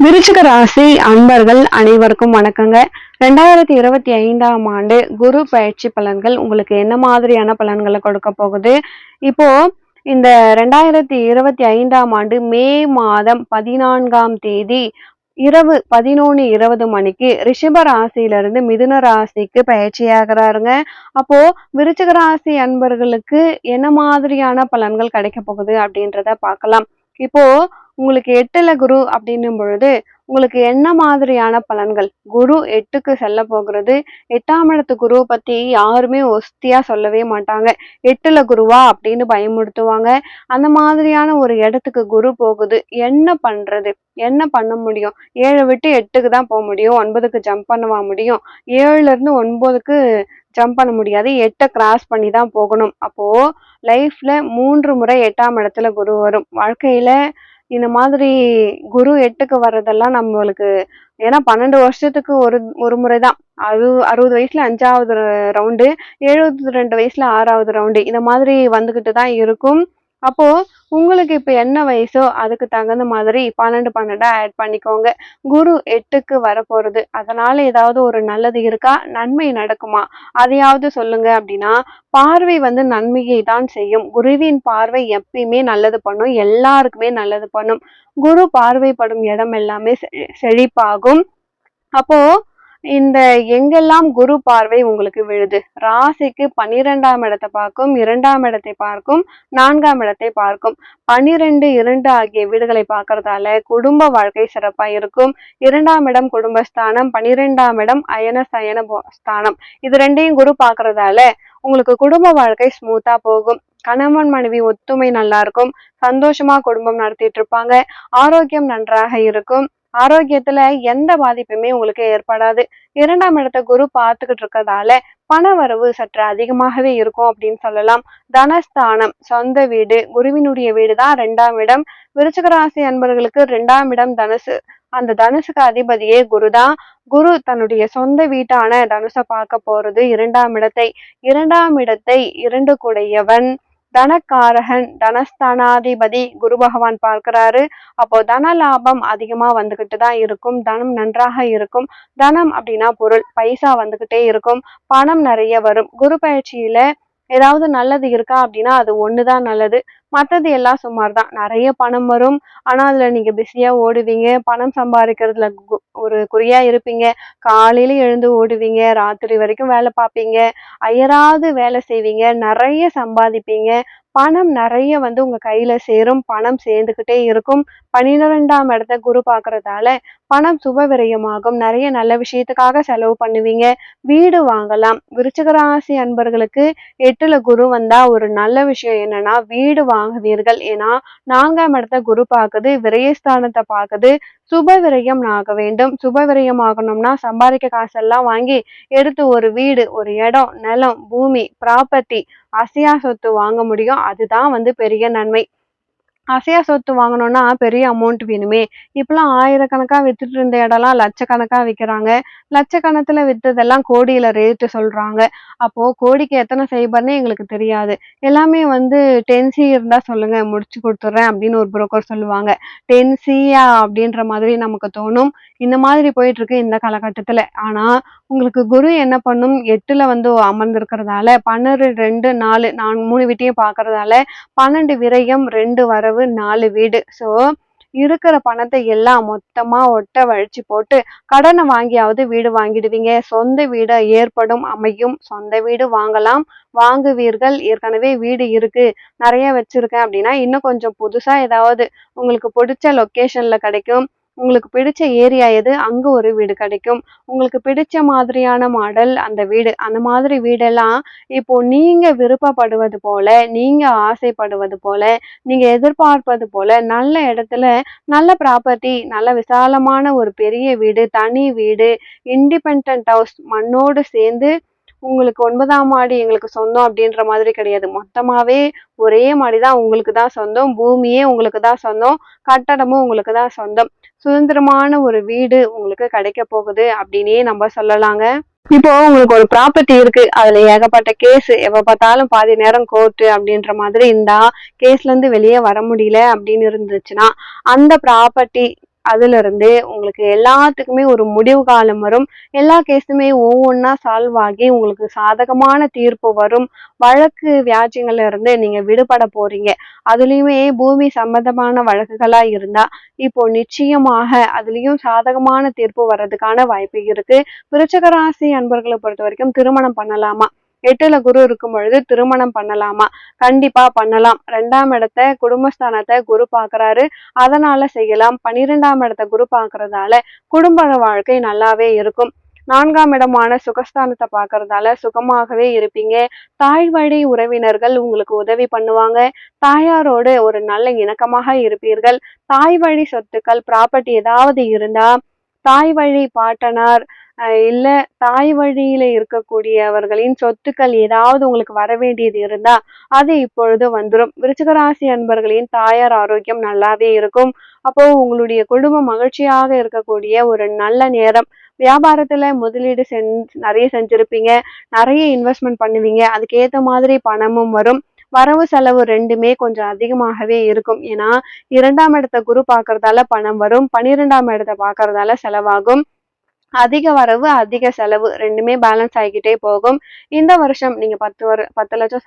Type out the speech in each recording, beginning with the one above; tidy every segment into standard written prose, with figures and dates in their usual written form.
விருச்சிக ராசி அன்பர்கள் அனைவருக்கும் வணக்கங்க. 2025ஆம் ஆண்டு குரு பயிற்சி பலன்கள் உங்களுக்கு என்ன மாதிரியான பலன்களை கொடுக்க போகுது? இப்போ இந்த 2025ஆம் ஆண்டு மே மாதம் 14ஆம் தேதி இரவு 11:20 மணிக்கு ரிஷப ராசியிலிருந்து மிதுன ராசிக்கு பயிற்சியாகிறாருங்க. அப்போ விருச்சிக ராசி அன்பர்களுக்கு என்ன மாதிரியான பலன்கள் கிடைக்க போகுது அப்படின்றத பார்க்கலாம். இப்போ உங்களுக்கு 8ல குரு அப்படின்னும் பொழுது உங்களுக்கு என்ன மாதிரியான பலன்கள்? குரு 8க்கு செல்ல போகிறது. 8ஆம் இடத்து குருவை பத்தி யாருமே ஒஸ்தியா சொல்லவே மாட்டாங்க. 8ல குருவா அப்படின்னு பயமுறுத்துவாங்க. அந்த மாதிரியான ஒரு இடத்துக்கு குரு போகுது. என்ன பண்றது? என்ன பண்ண முடியும்? 7 விட்டு 8க்கு தான் போக முடியும். 9க்கு ஜம்ப் பண்ணவா முடியும்? 7ல இருந்து 9க்கு ஜம்ப் பண்ண முடியாது. 8 கிராஸ் பண்ணி தான் போகணும். அப்போ லைஃப்ல 3 முறை 8ஆம் இடத்துல குரு வரும். வாழ்க்கையில இந்த மாதிரி குரு 8க்கு வர்றதெல்லாம் நம்மளுக்கு ஏன்னா 12 வருஷத்துக்கு ஒரு முறைதான். அது 60 வயசுல 5வது ரவுண்டு, 72 வயசுல 6வது ரவுண்டு, இந்த மாதிரி வந்துகிட்டு தான் இருக்கும். அப்போ உங்களுக்கு இப்ப என்ன வயசோ அதுக்கு தகுந்த மாதிரி 12 ஆட் பண்ணிக்கோங்க. குரு 8க்கு வரப்போறது. அதனால ஏதாவது ஒரு நல்லது இருக்கா? நன்மை நடக்குமா? அதையாவது சொல்லுங்க அப்படின்னா, பார்வை நன்மையை தான் செய்யும். குருவின் பார்வை எப்பயுமே நல்லது பண்ணும். எல்லாருக்குமே நல்லது பண்ணும். குரு பார்வைப்படும் இடம் எல்லாமே செழிப்பாகும். அப்போ இந்த எங்கெல்லாம் குரு பார்வை உங்களுக்கு விழுது? ராசிக்கு 12ஆம் இடத்தை பார்க்கும், 2ஆம் இடத்தை பார்க்கும், 4ஆம் இடத்தை பார்க்கும். 12, 2 ஆகிய வீடுகளை பார்க்கறதால குடும்ப வாழ்க்கை சிறப்பா இருக்கும். 2ஆம் இடம் குடும்பஸ்தானம், 12ஆம் இடம் அயன சயன ஸ்தானம். இது ரெண்டையும் குரு பார்க்கறதால உங்களுக்கு குடும்ப வாழ்க்கை ஸ்மூத்தா போகும். கணவன் மனைவி ஒத்துமை நல்லா இருக்கும். சந்தோஷமா குடும்பம் நடத்திட்டு இருப்பாங்க. ஆரோக்கியம் நன்றாக இருக்கும். ஆரோக்கியத்துல எந்த பாதிப்புமே உங்களுக்கு ஏற்படாது. 2ஆம் இடத்தை குரு பார்த்துக்கிட்டு இருக்கிறதால பண வரவு சற்று அதிகமாகவே இருக்கும் அப்படின்னு சொல்லலாம். தனஸ்தானம், சொந்த வீடு, குருவினுடைய வீடு தான் 2ஆம் இடம். விருச்சிக ராசி அன்பர்களுக்கு 2ஆம் இடம் தனுசு. அந்த தனுசுக்கு அதிபதியே குரு தான். குரு தன்னுடைய சொந்த வீட்டான தனுசை பார்க்க போறது 2ஆம் இடத்தை. 2ஆம் இடத்தை 2 கூடையவன் தனக்காரகன், தனஸ்தானாதிபதி குரு பகவான் பார்க்கிறாரு. அப்போ தன லாபம் அதிகமா வந்துகிட்டு தான் இருக்கும். தனம் நன்றாக இருக்கும். தனம் அப்படின்னா பொருள், பைசா வந்துகிட்டே இருக்கும். பணம் நிறைய வரும். குரு பயிற்சியில ஏதாவது நல்லது இருக்கா அப்படின்னா அது ஒண்ணுதான் நல்லது. மத்தது எல்லாம் சுமார் தான். நிறைய பணம் வரும். ஆனா அதுல நீங்க பிஸியா ஓடுவீங்க. பணம் சம்பாதிக்கிறதுல ஒரு குறியா இருப்பீங்க. காலையில எழுந்து ஓடுவீங்க, ராத்திரி வரைக்கும் வேலை பார்ப்பீங்க, அயராது வேலை செய்வீங்க, நிறைய சம்பாதிப்பீங்க. பணம் நிறைய உங்க கையில சேரும். பணம் சேர்ந்துகிட்டே இருக்கும். 12ஆம் இடத்தை குரு பார்க்கறதால பணம் சுப விரயமாகும். நிறைய நல்ல விஷயத்துக்காக செலவு பண்ணுவீங்க. வீடு வாங்கலாம். விருச்சிக ராசி அன்பர்களுக்கு 8ல குரு வந்தா ஒரு நல்ல விஷயம் என்னன்னா வீடு வாங்குவீர்கள். ஏன்னா 4ஆம் இடத்தை குரு பார்க்குது, விரயஸ்தானத்தை பார்க்குது. சுப விரயம் ஆக வேண்டும். சுப விரயம் ஆகணும்னா சம்பாதிக்க காசெல்லாம் வாங்கி எடுத்து ஒரு வீடு, ஒரு இடம், நிலம், பூமி, ப்ராப்பர்ட்டி, அசையா சொத்து வாங்க முடியும். அதுதான் பெரிய நன்மை. அசையா சொத்து வாங்கணும்னா பெரிய அமௌண்ட் வேணுமே. இப்பெல்லாம் ஆயிரக்கணக்கா வித்துட்டு இருந்த இடம்லாம் லட்சக்கணக்கா விற்கிறாங்க. லட்சக்கணக்குல வித்ததெல்லாம் கோடியில ரேட்டு சொல்றாங்க. அப்போ கோடிக்கு எத்தனை சைபர்னே எங்களுக்கு தெரியாது. எல்லாமே 10C இருந்தா சொல்லுங்க, முடிச்சு கொடுத்துட்றேன் அப்படின்னு ஒரு புரோக்கர் சொல்லுவாங்க. 10Cயா அப்படின்ற மாதிரி நமக்கு தோணும். இந்த மாதிரி போயிட்டு இருக்கு இந்த காலகட்டத்துல. ஆனா உங்களுக்கு குரு என்ன பண்ணும்? 8ல அமர்ந்திருக்கிறதால 12, 2, 4 3 வீட்டையும் பார்க்கறதால 12 விரயம், 2 வரவு, 4 வீடு. ஸோ இருக்கிற பணத்தை எல்லாம் மொத்தமா ஒட்ட வழிச்சு போட்டு கடனை வாங்கியாவது வீடு வாங்கிடுவீங்க. சொந்த வீடு ஏற்படும், அமையும். சொந்த வீடு வாங்கலாம், வாங்குவீர்கள். ஏற்கனவே வீடு இருக்கு, நிறைய வச்சிருக்கேன் அப்படின்னா இன்னும் கொஞ்சம் புதுசா ஏதாவது உங்களுக்கு பிடிச்ச லொக்கேஷன்ல கிடைக்கும். உங்களுக்கு பிடிச்ச ஏரியா எது, அங்க ஒரு வீடு கிடைக்கும். உங்களுக்கு பிடிச்ச மாதிரியான மாடல் அந்த வீடு. அந்த மாதிரி வீடெல்லாம் இப்போ நீங்க விருப்பப்படுவது போல, நீங்க ஆசைப்படுவது போல, நீங்க எதிர்பார்ப்பது போல நல்ல இடத்துல நல்ல ப்ராப்பர்ட்டி, நல்ல விசாலமான ஒரு பெரிய வீடு, தனி வீடு, இண்டிபெண்டன்ட் ஹவுஸ், மண்ணோடு சேர்ந்து உங்களுக்கு 9ஆம் மாடி எங்களுக்கு சொந்தம் அப்படின்ற மாதிரி கிடையாது. மொத்தமாவே ஒரே மாடிதான் உங்களுக்கு தான் சொந்தம். பூமியே உங்களுக்கு தான் சொந்தம். கட்டடமும் உங்களுக்கு தான் சொந்தம். சுதந்திரமான ஒரு வீடு உங்களுக்கு கிடைக்க போகுது அப்படின்னே நம்ம சொல்லலாங்க. இப்போ உங்களுக்கு ஒரு ப்ராப்பர்ட்டி இருக்கு. அதுல ஏகப்பட்ட கேஸ், எப்ப பார்த்தாலும் பாதி நேரம் கோர்ட்டு அப்படின்ற மாதிரி இருந்தா, கேஸ்ல இருந்து வெளியே வர முடியல அப்படின்னு இருந்துச்சுன்னா அந்த ப்ராப்பர்ட்டி அதுல இருந்து உங்களுக்கு எல்லாத்துக்குமே ஒரு முடிவு காலம் வரும். எல்லா கேஸுமே ஒவ்வொன்னா சால்வ் ஆகி உங்களுக்கு சாதகமான தீர்ப்பு வரும். வழக்கு வியாஜ்யங்கள்ல இருந்து நீங்க விடுபட போறீங்க. அதுலயுமே பூமி சம்பந்தமான வழக்குகளா இருந்தா இப்போ நிச்சயமாக அதுலயும் சாதகமான தீர்ப்பு வர்றதுக்கான வாய்ப்பு இருக்கு. விருச்சிக ராசி அன்பர்களை பொறுத்த வரைக்கும் திருமணம் பண்ணலாமா? 8ல குரு இருக்கும் பொழுது திருமணம் பண்ணலாமா? கண்டிப்பா பண்ணலாம். 2ஆம் இடத்த குடும்பஸ்தானத்தை குரு பார்க்கிறாரு. அதனால செய்யலாம். 12ஆம் இடத்த குரு பார்க்கறதால குடும்ப வாழ்க்கை நல்லாவே இருக்கும். 4ஆம் இடமான சுகஸ்தானத்தை பார்க்கறதால சுகமாகவே இருப்பீங்க. தாய் வழி உறவினர்கள் உங்களுக்கு உதவி பண்ணுவாங்க. தாயாரோடு ஒரு நல்ல இணக்கமாக இருப்பீர்கள். தாய் வழி சொத்துக்கள் ப்ராப்பர்ட்டி ஏதாவது இருந்தா தாய் வழி பாட்டனார் இல்ல தாய் வழியில இருக்கக்கூடியவர்களின் சொத்துக்கள் ஏதாவது உங்களுக்கு வர வேண்டியது இருந்தா அது இப்பொழுது வந்துடும். விருச்சிக ராசி அன்பர்களின் தாயார் ஆரோக்கியம் நல்லாவே இருக்கும். அப்போ உங்களுடைய குடும்பம் மகிழ்ச்சியாக இருக்கக்கூடிய ஒரு நல்ல நேரம். வியாபாரத்துல முதலீடு நிறைய செஞ்சிருப்பீங்க. நிறைய இன்வெஸ்ட்மெண்ட் பண்ணுவீங்க. அதுக்கு ஏத்த மாதிரி பணமும் வரும். வரவு செலவு 2மே கொஞ்சம் அதிகமாகவே இருக்கும். ஏன்னா 2ஆம் இடத்த குரு பார்க்கறதால பணம் வரும். 12ஆம் இடத்த பார்க்கறதால செலவாகும். அதிக வரவு அதிக செலவு 2மே பேலன்ஸ் ஆகிக்கிட்டே போகும். இந்த வருஷம் நீங்க 10 லட்சம்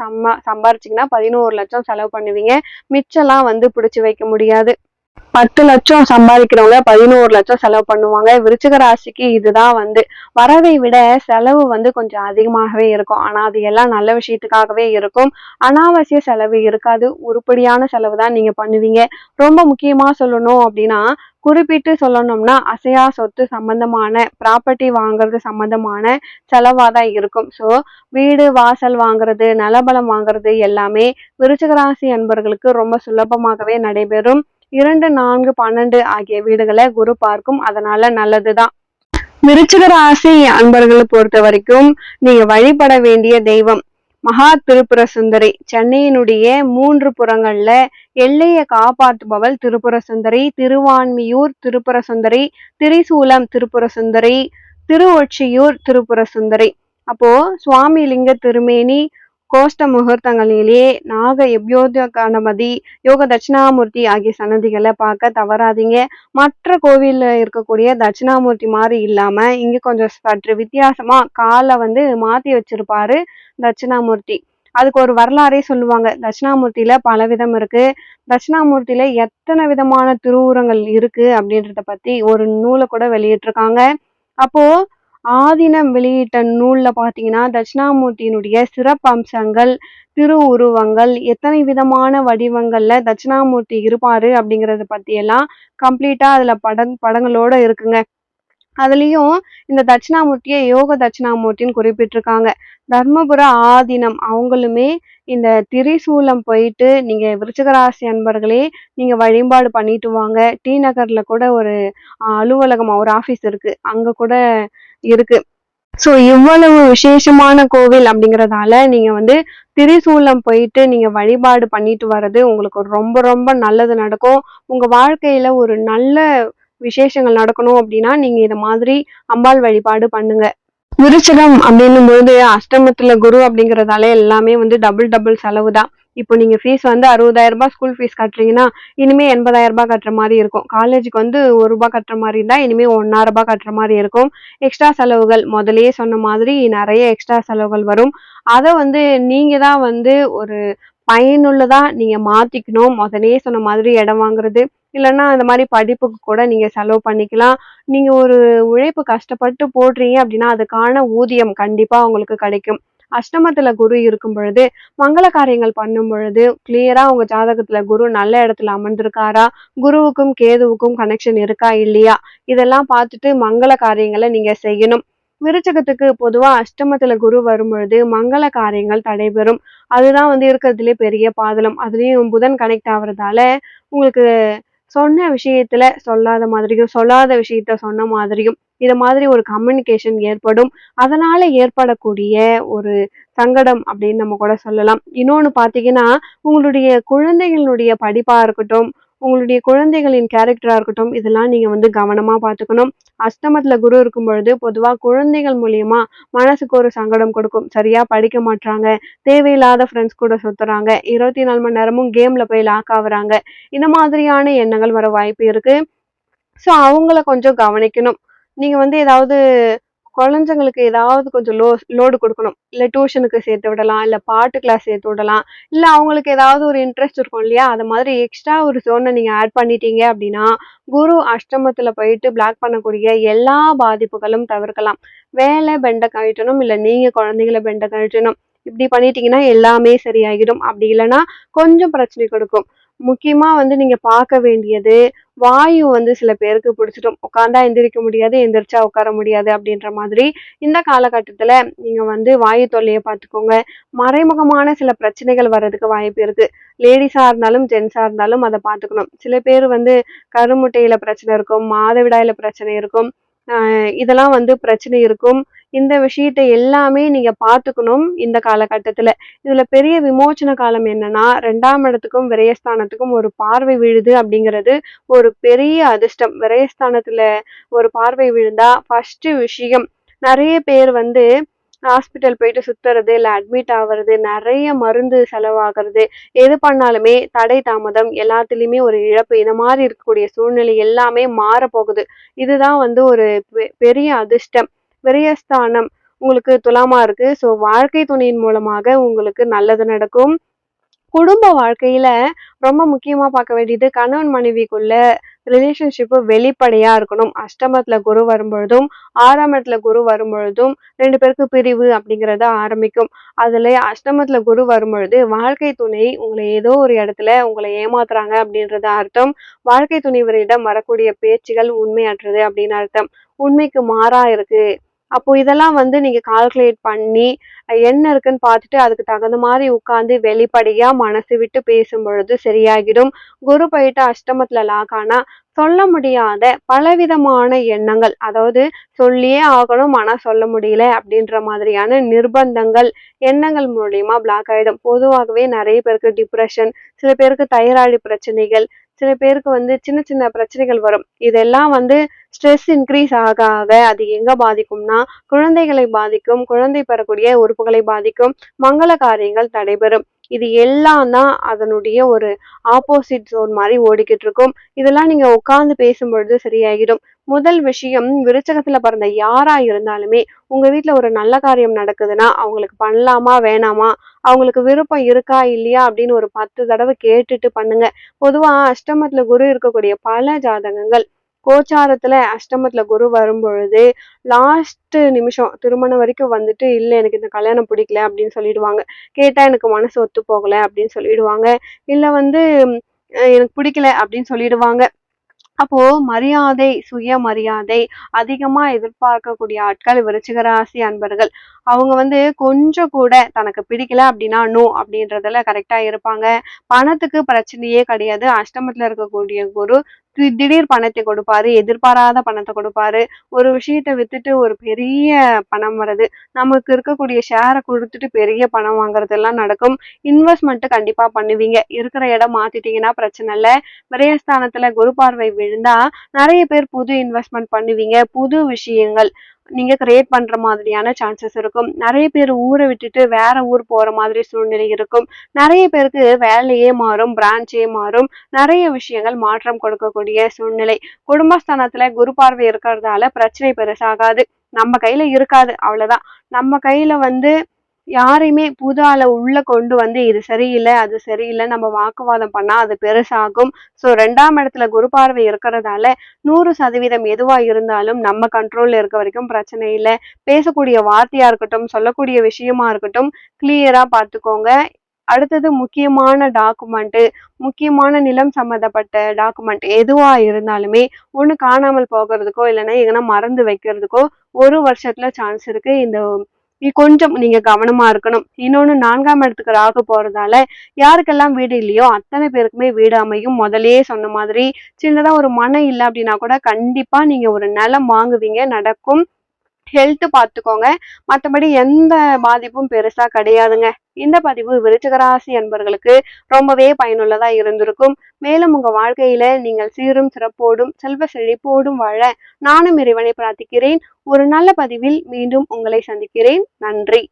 சம்பாரிச்சீங்கன்னா 11 லட்சம் செலவு பண்ணுவீங்க. மிச்சம்லாம் வந்து பிடிச்சு வைக்க முடியாது. 10 லட்சம் சம்பாதிக்கிறவங்க 11 லட்சம் செலவு பண்ணுவாங்க. விருச்சிக ராசிக்கு இதுதான் வந்து வரவை விட செலவு வந்து கொஞ்சம் அதிகமாகவே இருக்கும். ஆனா அது எல்லாம் நல்ல விஷயத்துக்காகவே இருக்கும். அனாவசிய செலவு இருக்காது. உருப்படியான செலவு தான் நீங்க பண்ணுவீங்க. ரொம்ப முக்கியமா சொல்லணும் அப்படின்னா குறிப்பிட்டு சொல்லணும்னா அசையா சொத்து சம்பந்தமான ப்ராப்பர்ட்டி வாங்குறது சம்பந்தமான செலவாதான் இருக்கும். ஸோ வீடு வாசல் வாங்குறது நிலபலம் வாங்குறது எல்லாமே விருச்சிக ராசி அன்பர்களுக்கு ரொம்ப சுலபமாகவே நடைபெறும். 2, 4, 12 ஆகிய வீடுகளை குரு பார்க்கும். அதனால நல்லதுதான். விருச்சிக ராசி அன்பர்களை பொறுத்த வரைக்கும் நீங்க வழிபட வேண்டிய தெய்வம் மகா திரிபுர சுந்தரி. சென்னையினுடைய 3 புறங்கள்ல எல்லையை காப்பாற்றுபவள் திரிபுர சுந்தரி. திருவான்மியூர் திரிபுர சுந்தரி, திரிசூலம் திரிபுர சுந்தரி, திருவொற்றியூர் திரிபுர சுந்தரி. அப்போ சுவாமி லிங்க திருமேனி கோஷ்ட முகூர்த்தங்களிலே நாக எப்யோத கணபதி யோக தட்சிணாமூர்த்தி ஆகிய சன்னதிகளை பார்க்க தவறாதீங்க. மற்ற கோவில்ல இருக்கக்கூடிய தட்சிணாமூர்த்தி மாதிரி இல்லாம இங்க கொஞ்சம் சற்று வித்தியாசமா காலை வந்து மாத்தி வச்சிருப்பாரு தட்சிணாமூர்த்தி. அதுக்கு ஒரு வரலாறே சொல்லுவாங்க. தட்சிணாமூர்த்தியில பல விதம் இருக்கு. தட்சிணாமூர்த்தியில எத்தனை விதமான திருவுரங்கள் இருக்கு அப்படின்றத பத்தி ஒரு நூலை கூட வெளியிட்டிருக்காங்க. அப்போ ஆதீனம் வெளியிட்ட நூல்ல பாத்தீங்கன்னா தட்சிணாமூர்த்தியினுடைய சிறப்பம்சங்கள் திருவுருவங்கள் எத்தனை விதமான வடிவங்கள்ல தட்சிணாமூர்த்தி இருப்பாரு அப்படிங்கறத பத்தி எல்லாம் கம்ப்ளீட்டா அதுல படங்களோட இருக்குங்க. அதுலயும் இந்த தட்சிணாமூர்த்தியை யோக தட்சிணாமூர்த்தின்னு குறிப்பிட்டிருக்காங்க. தர்மபுர ஆதீனம் அவங்களுமே இந்த திரிசூலம் போயிட்டு நீங்க விருச்சிக ராசி அன்பர்களே நீங்க வழிபாடு பண்ணிட்டு வாங்க. டி நகர்ல கூட ஒரு அலுவலகம் ஒரு ஆபீஸ் இருக்கு. அங்க கூட இருக்கு. சோ இவ்வளவு விசேஷமான கோவில் அப்படிங்கறதால நீங்க வந்து திரிசூலம் போயிட்டு நீங்க வழிபாடு பண்ணிட்டு வர்றது உங்களுக்கு ரொம்ப ரொம்ப நல்லது நடக்கும். உங்க வாழ்க்கையில ஒரு நல்ல விசேஷங்கள் நடக்கணும் அப்படின்னா நீங்க இத மாதிரி அம்பாள் வழிபாடு பண்ணுங்க. விருச்சிகம் அப்படின்னும் பொழுது அஷ்டமத்துல குரு அப்படிங்கறதால எல்லாமே வந்து டபுள் செலவு தான். இப்போ நீங்க ஃபீஸ் வந்து 60,000 ரூபாய் ஸ்கூல் ஃபீஸ் கட்டுறீங்கன்னா இனிமே 80,000 ரூபாய் கட்டுற மாதிரி இருக்கும். காலேஜுக்கு வந்து 1 ரூபாய் கட்டுற மாதிரி இருந்தா இனிமே 1.5 ரூபாய் கட்டுற மாதிரி இருக்கும். எக்ஸ்ட்ரா செலவுகள் முதல்லயே சொன்ன மாதிரி நிறைய எக்ஸ்ட்ரா செலவுகள் வரும். அதை வந்து நீங்க தான் வந்து ஒரு பயனுள்ளதா நீங்க மாத்திக்கணும். முதல்லயே சொன்ன மாதிரி இடம் வாங்குறது இல்லைன்னா இந்த மாதிரி படிப்புக்கு கூட நீங்க செலவு பண்ணிக்கலாம். நீங்க ஒரு உழைப்பு கஷ்டப்பட்டு போடுறீங்க அப்படின்னா அதுக்கான ஊதியம் கண்டிப்பா உங்களுக்கு கிடைக்கும். அஷ்டமத்துல குரு இருக்கும் பொழுது மங்கள காரியங்கள் பண்ணும் பொழுது கிளியரா உங்க ஜாதகத்துல குரு நல்ல இடத்துல அமர்ந்திருக்காரா, குருவுக்கும் கேதுவுக்கும் கனெக்ஷன் இருக்கா இல்லையா, இதெல்லாம் பார்த்துட்டு மங்கள காரியங்களை நீங்க செய்யணும். விருச்சகத்துக்கு பொதுவா அஷ்டமத்துல குரு வரும் பொழுது மங்கள காரியங்கள் தடைபெறும். அதுதான் வந்து இருக்கிறதுலே பெரிய பாதலம். அதுலயும் புதன் கனெக்ட் ஆகுறதால உங்களுக்கு சொன்ன விஷயத்துல சொல்லாத மாதிரியும் சொல்லாத விஷயத்த சொன்ன மாதிரியும் இத மாதிரி ஒரு கம்யூனிகேஷன் ஏற்படும். அதனால ஏற்படக்கூடிய ஒரு சங்கடம் அப்படின்னு நம்ம கூட சொல்லலாம். இன்னொன்னு பாத்தீங்கன்னா உங்களுடைய குழந்தைகளுடைய படிப்பா இருக்கட்டும், உங்களுடைய குழந்தைகளின் கேரக்டரா இருக்கட்டும், இதெல்லாம் நீங்க வந்து கவனமா பாத்துக்கணும். அஷ்டமத்துல குரு இருக்கும் பொழுது பொதுவா குழந்தைகள் மூலியமா மனசுக்கு ஒரு சங்கடம் கொடுக்கும். சரியா படிக்க மாட்றாங்க, தேவையில்லாத ஃப்ரெண்ட்ஸ் கூட சுத்துறாங்க, 24 மணி நேரமும் கேம்ல போய் லாக் ஆகுறாங்க, இந்த மாதிரியான எண்ணங்கள் வர வாய்ப்பு இருக்கு. ஸோ அவங்கள கொஞ்சம் கவனிக்கணும். நீங்க வந்து ஏதாவது குழந்தைங்களுக்கு ஏதாவது கொஞ்சம் லோடு குடுக்கணும். இல்ல டியூஷனுக்கு சேர்த்து விடலாம். இல்ல பாட்டு கிளாஸ் சேர்த்து விடலாம். இல்ல அவங்களுக்கு ஏதாவது ஒரு இன்ட்ரெஸ்ட் இருக்கும் இல்லையா? அது மாதிரி எக்ஸ்ட்ரா ஒரு ஜோன நீங்க ஆட் பண்ணிட்டீங்க அப்டின்னா, குரு அஷ்டமத்துல போயிட்டு பிளாக் பண்ணக்கூடிய எல்லா பாதிப்புகளும் தவிர்க்கலாம். வேலை பெண்ட கழட்டணும். இல்ல நீங்க குழந்தைகள பெண்ட கழட்டணும். இப்டி பண்ணிட்டீங்கன்னா எல்லாமே சரியாகிடும். அப்டி இல்லன்னா கொஞ்சம் பிரச்சனை கொடுக்கும். முக்கியமா வந்து நீங்க பார்க்க வேண்டியது, வாயு வந்து சில பேருக்கு பிடிச்சிடும். உட்கார்ந்தா எந்திரிக்க முடியாது, எந்திரிச்சா உட்கார முடியாது அப்படின்ற மாதிரி. இந்த காலகட்டத்துல நீங்க வந்து வாயு தொல்லைய பார்த்துக்கோங்க. மறைமுகமான சில பிரச்சனைகள் வர்றதுக்கு வாய்ப்பு இருக்கு. லேடீஸா இருந்தாலும், ஜென்ஸா இருந்தாலும் அத பார்த்துக்கணும். சில பேர் வந்து கருமுட்டையில பிரச்சனை இருக்கும், மாதவிடாயில பிரச்சனை இருக்கும். இதெல்லாம் வந்து பிரச்சனை இருக்கும். இந்த விஷயத்த எல்லாமே நீங்க பார்த்துக்கணும் இந்த காலகட்டத்துல. இதுல பெரிய விமோசன காலம் என்னன்னா, 2ஆம் இடத்துக்கும் விரயஸ்தானத்துக்கும் ஒரு பார்வை விழுது அப்படிங்கிறது ஒரு பெரிய அதிர்ஷ்டம். விரயஸ்தானத்துல ஒரு பார்வை விழுந்தா ஃபர்ஸ்ட் விஷயம் நெறைய பேர் வந்து ஹாஸ்பிட்டல் போயிட்டு சுத்துறது, இல்ல அட்மிட் ஆவறது, நெறைய மருந்து செலவாகுறது, எது பண்ணாலுமே தடை தாமதம் எல்லாத்துலயுமே ஒரு இழப்பு. இந்த மாரி இருக்கக்கூடிய சூழ்நிலை எல்லாமே மாறப்போகுது. இதுதான் வந்து ஒரு பெரிய அதிர்ஷ்டம். விரயஸ்தானம் உங்களுக்கு துலாமா இருக்கு. ஸோ வாழ்க்கை துணையின் மூலமாக உங்களுக்கு நல்லது நடக்கும். குடும்ப வாழ்க்கையில ரொம்ப முக்கியமா பார்க்க வேண்டியது கணவன் மனைவிக்குள்ள ரிலேஷன்ஷிப் வெளிப்படையா இருக்கணும். அஷ்டமத்துல குரு வரும்பொழுதும், 6ஆம் இடத்துல குரு வரும்பொழுதும் 2 பேருக்கு பிரிவு அப்படிங்கிறது ஆரம்பிக்கும். அதுல அஷ்டமத்துல குரு வரும்பொழுது வாழ்க்கை துணை உங்களை ஏதோ ஒரு இடத்துல உங்களை ஏமாத்துறாங்க அப்படின்றது அர்த்தம். வாழ்க்கை துணைவரிடம் வரக்கூடிய பேச்சுகள் உண்மையற்றது அப்படின்னு அர்த்தம். உண்மைக்கு மாறா இருக்கு. அப்போ இதெல்லாம் வந்து நீங்க கால்குலேட் பண்ணி என்ன இருக்குன்னு பார்த்துட்டு அதுக்கு தகுந்த மாரி உட்கார்ந்து வெளிப்படையா மனசு விட்டு பேசும்பொழுது சரியாகிடும். குரு போயிட்டு அஷ்டமத்துல லாக் ஆனா சொல்ல முடியாத பலவிதமான எண்ணங்கள், அதாவது சொல்லியே ஆகணும் ஆனா சொல்ல முடியல அப்படின்ற மாதிரியான நிர்பந்தங்கள், எண்ணங்கள் மூலியமா பிளாக் ஆயிடும். பொதுவாகவே நெறைய பேருக்கு டிப்ரஷன், சில பேருக்கு தைராய்டு பிரச்சனைகள், சில பேருக்கு வந்து சின்ன சின்ன பிரச்சனைகள் வரும். இதெல்லாம் வந்து ஸ்ட்ரெஸ் இன்க்ரீஸ் ஆக ஆக அது எங்க பாதிக்கும்னா, குழந்தைகளை பாதிக்கும். குழந்தை பெறக்கூடிய உறுப்புகளை பாதிக்கும். மங்கள காரியங்கள் தடைபெறும். இது எல்லாம் தான் அதனுடைய ஒரு ஆப்போசிட் ஜோன் மாரி ஓடிக்கிட்டு இருக்கும். இதெல்லாம் நீங்க உட்கார்ந்து பேசும்பொழுது சரியாகிடும். முதல் விஷயம் விருச்சகத்துல பிறந்த யாரா இருந்தாலுமே, உங்க வீட்ல ஒரு நல்ல காரியம் நடக்குதுன்னா, அவங்களுக்கு பண்ணலாமா? வேணாமா? அவங்களுக்கு விருப்பம் இருக்கா? இல்லையா? அப்படின்னு ஒரு 10 தடவ கேட்டுட்டு பண்ணுங்க. பொதுவா அஷ்டமத்துல குரு இருக்கக்கூடிய பல ஜாதகங்கள் கோச்சாரத்துல அஷ்டமத்துல குரு வரும்பொழுது லாஸ்ட் நிமிஷம் திருமணம் வரைக்கும் வந்துட்டு இல்ல எனக்கு இந்த கல்யாணம் பிடிக்கல அப்படின்னு சொல்லிடுவாங்க. கேட்டா எனக்கு மனசு ஒத்து போகல அப்படின்னு சொல்லிடுவாங்க. இல்ல வந்து எனக்கு பிடிக்கல அப்படின்னு சொல்லிடுவாங்க. அப்போ மரியாதை, சுயமரியாதை அதிகமா எதிர்பார்க்கக்கூடிய ஆட்கள் விருச்சிக ராசி அன்பர்கள். அவங்க வந்து கொஞ்சம் கூட தனக்கு பிடிக்கல அப்படின்னா நோ அப்படின்றதுல கரெக்டா இருப்பாங்க. பணத்துக்கு பிரச்சனையே கிடையாது. அஷ்டமத்துல இருக்கக்கூடிய குரு திடீர் பணத்தை கொடுப்பாரு, எதிர்பாராத பணத்தை கொடுப்பாரு. ஒரு விஷயத்த வித்துட்டு ஒரு பெரிய பணம் வருது. நமக்கு இருக்கக்கூடிய ஷேர குடுத்துட்டு பெரிய பணம் வாங்குறது எல்லாம் நடக்கும். இன்வெஸ்ட்மெண்ட் கண்டிப்பா பண்ணுவீங்க. இருக்கிற இடம் மாத்திட்டீங்கன்னா பிரச்சனை இல்ல. விரயஸ்தானத்துல குரு பார்வை விழுந்தா நிறைய பேர் புது இன்வெஸ்ட்மெண்ட் பண்ணுவீங்க. புது விஷயங்கள் நீங்க கிரியேட் பண்ற மாதிரியான சான்சஸ் இருக்கும். நிறைய பேர் ஊரை விட்டுட்டு வேற ஊர் போற மாதிரி சூழ்நிலை இருக்கும். நிறைய பேருக்கு வேலையே மாறும், பிரான்ச்சே மாறும். நிறைய விஷயங்கள் மாற்றம் கொடுக்கக்கூடிய சூழ்நிலை. குடும்பஸ்தானத்துல குரு பார்வை இருக்கிறதால பிரச்சனை பெருசாகாது. நம்ம கையில இருக்காது, அவ்வளவுதான். நம்ம கையில வந்து யாரையுமே புது ஆள உள்ள கொண்டு வந்து இது சரியில்லை, அது சரியில்லை நம்ம வாக்குவாதம் பண்ணா அது பெருசாகும். ஸோ 2ஆம் இடத்துல குரு பார்வை இருக்கிறதால 100% எதுவா இருந்தாலும் நம்ம கண்ட்ரோல்ல இருக்க வரைக்கும் பிரச்சனை இல்லை. பேசக்கூடிய வார்த்தையா இருக்கட்டும், சொல்லக்கூடிய விஷயமா இருக்கட்டும், கிளியரா பார்த்துக்கோங்க. அடுத்தது முக்கியமான டாக்குமெண்ட், முக்கியமான நிலம் சம்மந்தப்பட்ட டாக்குமெண்ட் எதுவா இருந்தாலுமே ஒண்ணு காணாமல் போகிறதுக்கோ இல்லைன்னா எங்கன்னா மறந்து வைக்கிறதுக்கோ 1 வருஷத்துல சான்ஸ் இருக்கு. இந்த கொஞ்சம் நீங்க கவனமா இருக்கணும். இன்னொன்னு 4ஆம் இடத்துக்கு ராகு போறதால யாருக்கெல்லாம் வீடு இல்லையோ அத்தனை பேருக்குமே வீடு அமையும். முதல்லயே சொன்ன மாதிரி சின்னதா ஒரு மனம் இல்லை அப்படின்னா கூட கண்டிப்பா நீங்க ஒரு நிலம் வாங்குவீங்க, நடக்கும். ஹெல்த் பார்த்துக்கோங்க. மத்தபடி எந்த பாதிப்பும் பெருசா கிடையாதுங்க. இந்த பதிவு விருச்சிக ராசி அன்பர்களுக்கு ரொம்பவே பயனுள்ளதா இருந்திருக்கும். மேலும் உங்க வாழ்க்கையில நீங்கள் சீரும் சிறப்போடும் செல்வ செழிப்போடும் வாழ நானும் இறைவனை பிரார்த்திக்கிறேன். ஒரு நல்ல பதிவில் மீண்டும் உங்களை சந்திக்கிறேன். நன்றி.